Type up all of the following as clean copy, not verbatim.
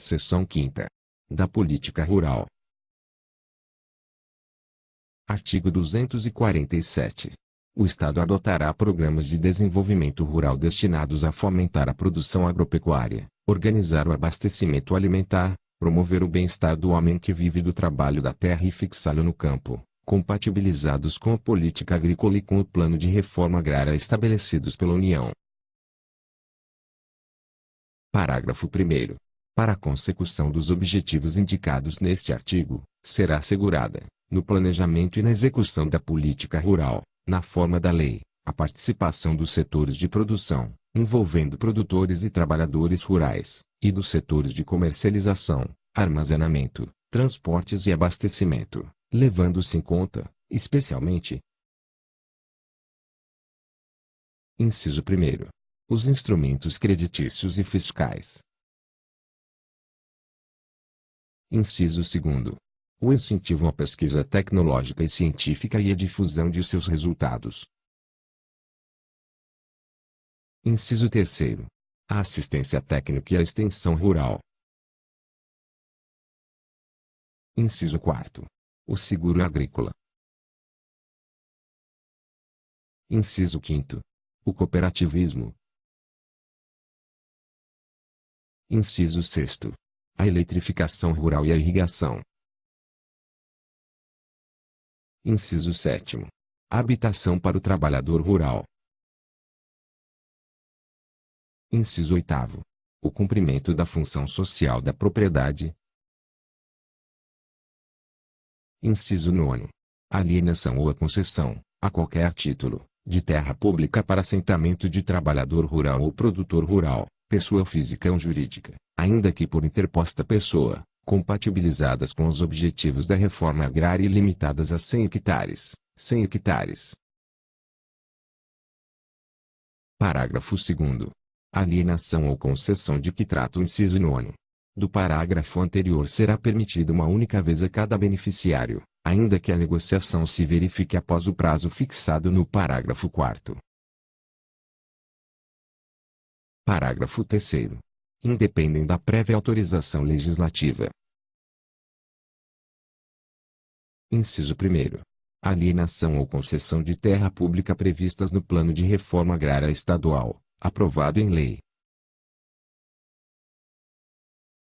Seção 5ª. Da Política Rural. Artigo 247. O Estado adotará programas de desenvolvimento rural destinados a fomentar a produção agropecuária, organizar o abastecimento alimentar, promover o bem-estar do homem que vive do trabalho da terra e fixá-lo no campo, compatibilizados com a política agrícola e com o plano de reforma agrária estabelecidos pela União. Parágrafo 1º. Para a consecução dos objetivos indicados neste artigo, será assegurada, no planejamento e na execução da política rural, na forma da lei, a participação dos setores de produção, envolvendo produtores e trabalhadores rurais, e dos setores de comercialização, armazenamento, transportes e abastecimento, levando-se em conta, especialmente: Inciso 1º. Os instrumentos creditícios e fiscais. Inciso 2º. O incentivo à pesquisa tecnológica e científica e à difusão de seus resultados. Inciso 3º. A assistência técnica e a extensão rural. Inciso 4º. O seguro agrícola. Inciso 5º. O cooperativismo. Inciso 6º. A eletrificação rural e a irrigação. Inciso 7º. A habitação para o trabalhador rural. Inciso 8º. O cumprimento da função social da propriedade. Inciso 9º. A alienação ou a concessão, a qualquer título, de terra pública para assentamento de trabalhador rural ou produtor rural, pessoa física ou jurídica, ainda que por interposta pessoa, compatibilizadas com os objetivos da reforma agrária e limitadas a 100 hectares, 100 hectares. Parágrafo 2º. Alienação ou concessão de que trata o inciso 9º. Do parágrafo anterior será permitida uma única vez a cada beneficiário, ainda que a negociação se verifique após o prazo fixado no parágrafo 4º. Parágrafo 3º. Independem da prévia autorização legislativa. Inciso 1º. Alienação ou concessão de terra pública previstas no Plano de Reforma Agrária Estadual, aprovado em lei.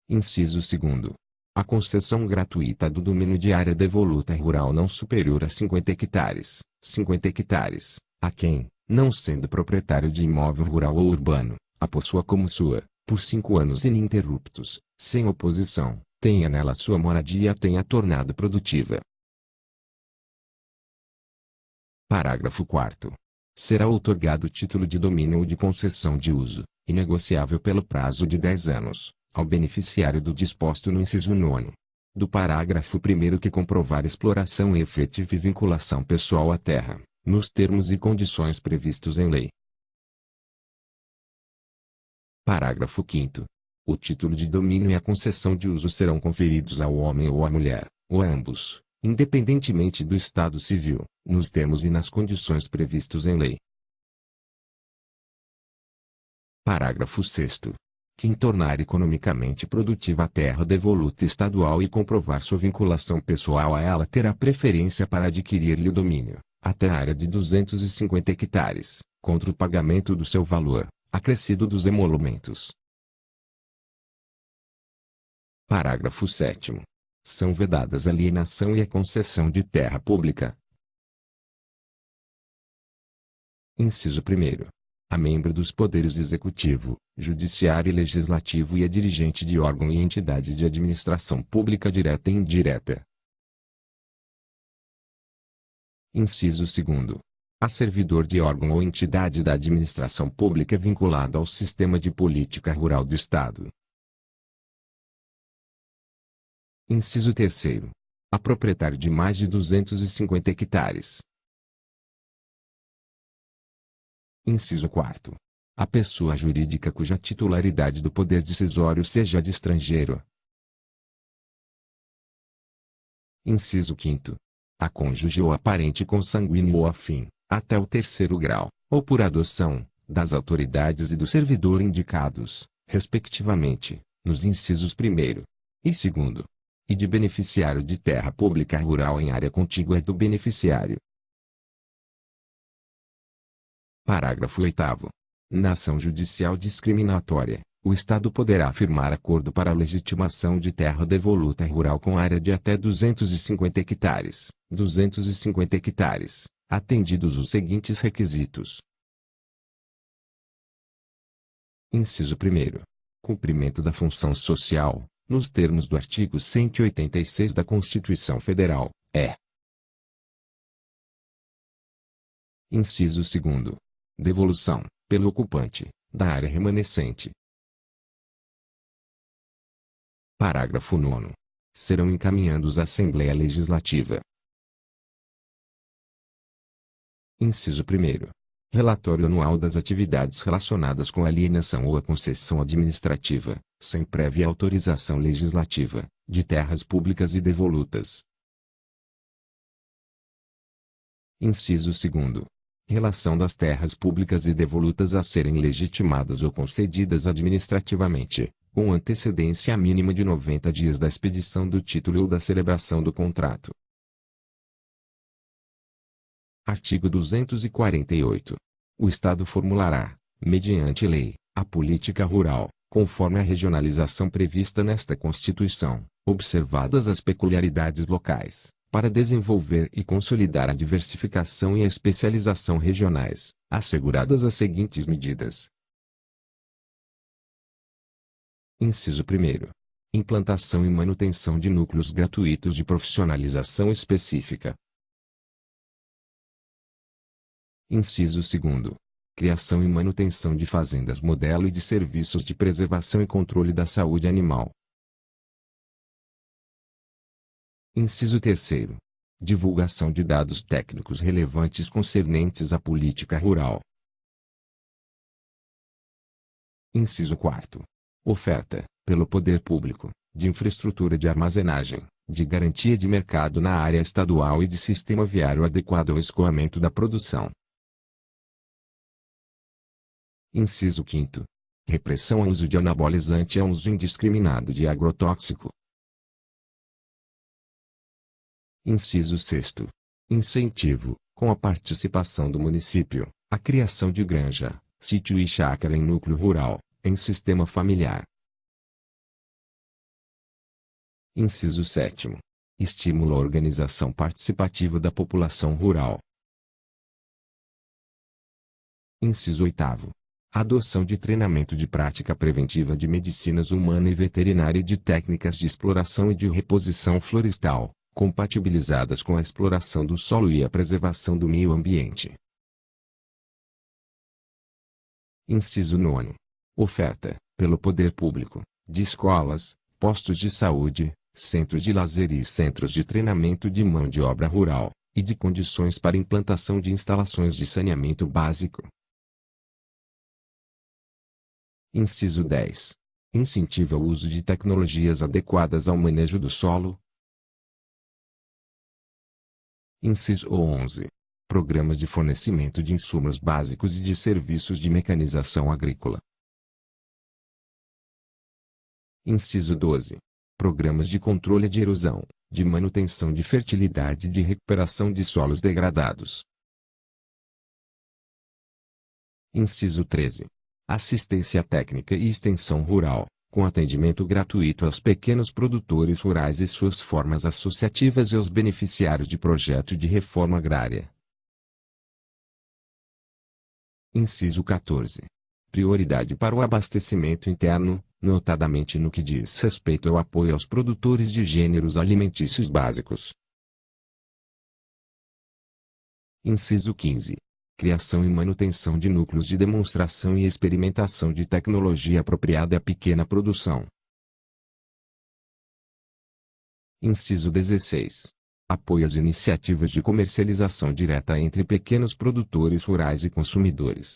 Inciso 2º. A concessão gratuita do domínio de área devoluta rural não superior a 50 hectares, 50 hectares, a quem, não sendo proprietário de imóvel rural ou urbano, a possua como sua, por 5 anos ininterruptos, sem oposição, tenha nela sua moradia e a tenha tornado produtiva. Parágrafo 4º. Será outorgado título de domínio ou de concessão de uso, inegociável pelo prazo de 10 anos, ao beneficiário do disposto no inciso 9º. Do parágrafo 1º que comprovar exploração e efetiva e vinculação pessoal à terra, nos termos e condições previstos em lei. Parágrafo 5º. O título de domínio e a concessão de uso serão conferidos ao homem ou à mulher, ou a ambos, independentemente do estado civil, nos termos e nas condições previstos em lei. Parágrafo 6º. Quem tornar economicamente produtiva a terra devoluta estadual e comprovar sua vinculação pessoal a ela terá preferência para adquirir-lhe o domínio, até a área de 250 hectares, contra o pagamento do seu valor, acrescido dos emolumentos. Parágrafo 7º. São vedadas a alienação e a concessão de terra pública. Inciso 1º. A membro dos poderes executivo, judiciário e legislativo e a dirigente de órgão e entidade de administração pública direta e indireta. Inciso 2º. A servidor de órgão ou entidade da administração pública vinculado ao sistema de política rural do Estado. Inciso 3º. A proprietário de mais de 250 hectares. Inciso 4º. A pessoa jurídica cuja titularidade do poder decisório seja de estrangeiro. Inciso 5º. A cônjuge ou a parente consanguíneo ou afim, até o 3º grau, ou por adoção, das autoridades e do servidor indicados, respectivamente, nos incisos 1º e 2º, e de beneficiário de terra pública rural em área contígua do beneficiário. Parágrafo 8º. Na ação judicial discriminatória, o Estado poderá firmar acordo para a legitimação de terra devoluta rural com área de até 250 hectares, atendidos os seguintes requisitos. Inciso 1º. Cumprimento da função social, nos termos do artigo 186 da Constituição Federal, Inciso 2º. Devolução, pelo ocupante, da área remanescente. Parágrafo 9º. Serão encaminhados à Assembleia Legislativa. Inciso 1º. Relatório anual das atividades relacionadas com a alienação ou a concessão administrativa, sem prévia autorização legislativa, de terras públicas e devolutas. Inciso 2º. Relação das terras públicas e devolutas a serem legitimadas ou concedidas administrativamente, com antecedência mínima de 90 dias da expedição do título ou da celebração do contrato. Artigo 248. O Estado formulará, mediante lei, a política rural, conforme a regionalização prevista nesta Constituição, observadas as peculiaridades locais, para desenvolver e consolidar a diversificação e a especialização regionais, asseguradas as seguintes medidas. Inciso 1º. Implantação e manutenção de núcleos gratuitos de profissionalização específica. Inciso 2º. Criação e manutenção de fazendas modelo e de serviços de preservação e controle da saúde animal. Inciso 3º. Divulgação de dados técnicos relevantes concernentes à política rural. Inciso 4º. Oferta, pelo poder público, de infraestrutura de armazenagem, de garantia de mercado na área estadual e de sistema viário adequado ao escoamento da produção. Inciso 5º. Repressão ao uso de anabolizante e ao uso indiscriminado de agrotóxico. Inciso 6º. Incentivo, com a participação do município, a criação de granja, sítio e chácara em núcleo rural, em sistema familiar. Inciso 7º. Estímulo à organização participativa da população rural. Inciso 8º. Adoção de treinamento de prática preventiva de medicinas humana e veterinária e de técnicas de exploração e de reposição florestal, compatibilizadas com a exploração do solo e a preservação do meio ambiente. Inciso 9º. Oferta, pelo poder público, de escolas, postos de saúde, centros de lazer e centros de treinamento de mão de obra rural, e de condições para implantação de instalações de saneamento básico. Inciso 10. Incentiva o uso de tecnologias adequadas ao manejo do solo. Inciso 11. Programas de fornecimento de insumos básicos e de serviços de mecanização agrícola. Inciso 12. Programas de controle de erosão, de manutenção de fertilidade e de recuperação de solos degradados. Inciso 13. Assistência técnica e extensão rural, com atendimento gratuito aos pequenos produtores rurais e suas formas associativas e aos beneficiários de projeto de reforma agrária. Inciso 14. Prioridade para o abastecimento interno, notadamente no que diz respeito ao apoio aos produtores de gêneros alimentícios básicos. Inciso 15. Criação e manutenção de núcleos de demonstração e experimentação de tecnologia apropriada à pequena produção. Inciso 16. Apoio às iniciativas de comercialização direta entre pequenos produtores rurais e consumidores.